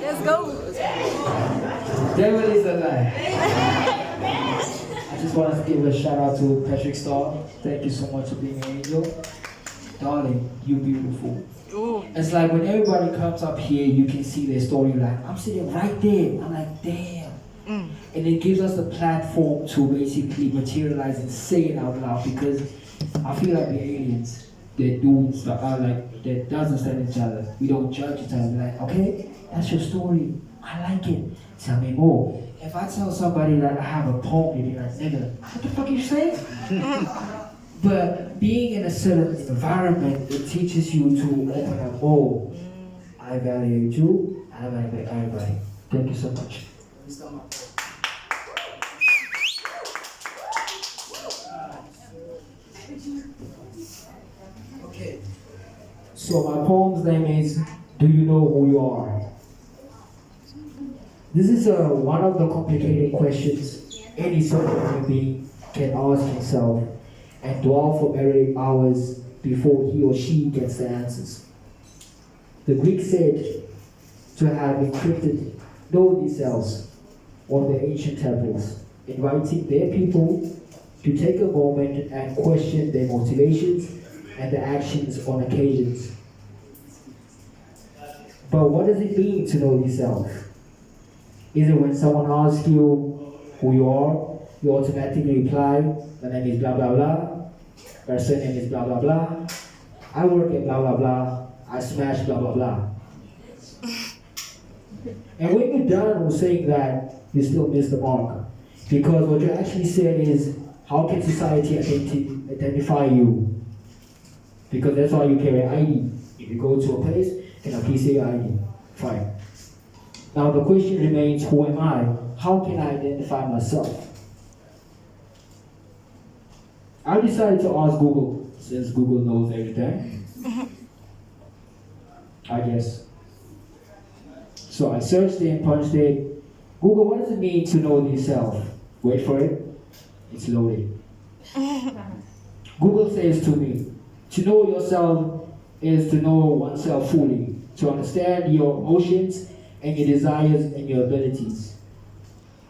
Let's go. Devil is a lie. I just want to give a shout out to Patrick Starr. Thank you so much for being an angel. Darling, you beautiful. Ooh. It's like when everybody comes up here, you can see their story. Like, I'm sitting right there. I'm like, damn. And it gives us a platform to basically materialize and say it out loud because I feel like we're aliens that do stuff like that doesn't stand each other. We don't judge each other. We're like, okay, that's your story. I like it. Tell me more. If I tell somebody that I have a poem, they'd be like, nigga, what the fuck you saying? But being in a certain environment, it teaches you to open up. Oh, I value you. I value everybody. Thank you so much. Okay. So my poem's name is Do You Know Who You Are? This is one of the complicated questions any sort of human being can ask himself and dwell for many hours before he or she gets the answers. The Greeks said to have encrypted know themselves on the ancient tablets, inviting their people to take a moment and question their motivations and their actions on occasions. But what does it mean to know yourself? Is it when someone asks you who you are, you automatically reply, my name is blah blah blah, my surname is blah blah blah, I work at blah blah blah, I smash blah blah blah. And when you're done with saying that, you still miss the mark. Because what you actually said is, how can society identify you? Because that's why you carry ID. If you go to a place, can I please say your ID? Fine. Now the question remains, who am I? How can I identify myself? I decided to ask Google, since Google knows everything. I guess. So I searched it and punched it. Google, what does it mean to know yourself? Wait for it. It's loading. Google says to me, to know yourself is to know oneself fully, to understand your emotions and your desires and your abilities.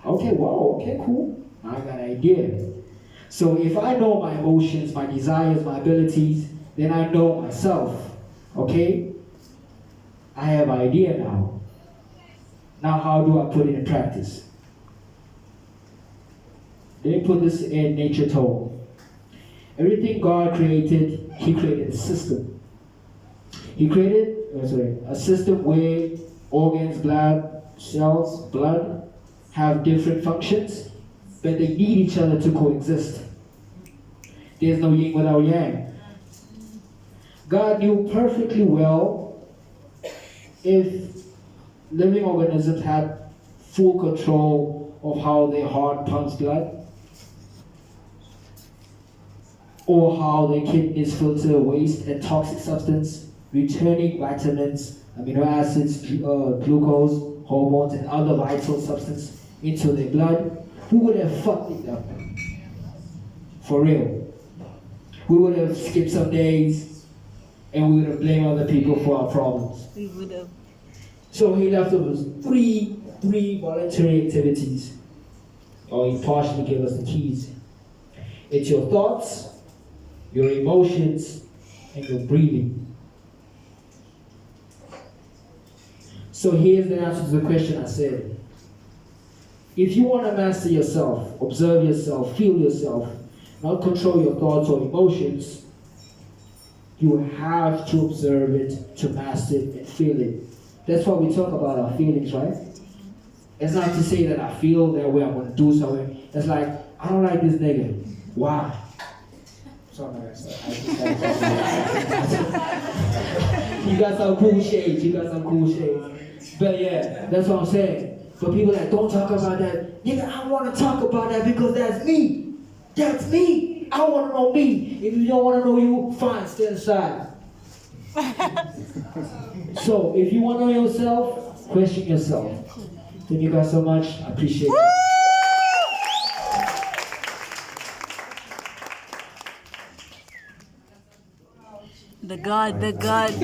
Okay, wow, okay, cool. I got an idea. So if I know my emotions, my desires, my abilities, then I know myself. Okay? I have an idea now. Now how do I put it in practice? Let me put this in nature tone. Everything God created, He created a system. He created a system where organs, blood have different functions, but they need each other to coexist. There's no yin without yang. God knew perfectly well if living organisms had full control of how their heart pumps blood, or how their kidneys filter waste and toxic substance, returning vitamins, amino acids, glucose, hormones, and other vital substances into their blood, who would have fucked it up? For real. We would have skipped some days, and we would have blamed other people for our problems. We would have. So he left us three voluntary activities, or he partially gave us the keys. It's your thoughts, your emotions, and your breathing. So here's the answer to the question I said. If you want to master yourself, observe yourself, feel yourself, not control your thoughts or emotions, you have to observe it, to master it, and feel it. That's why we talk about our feelings, right? It's not to say that I feel that way, I'm going to do something. It's like, I don't like this nigga. Why? Sorry, you got some cool shades. But yeah, that's what I'm saying. For people that don't talk about that, nigga, I want to talk about that because that's me. That's me. I want to know me. If you don't want to know you, fine, stay inside. So, if you want to know yourself, question yourself. Thank you guys so much. I appreciate it. The God.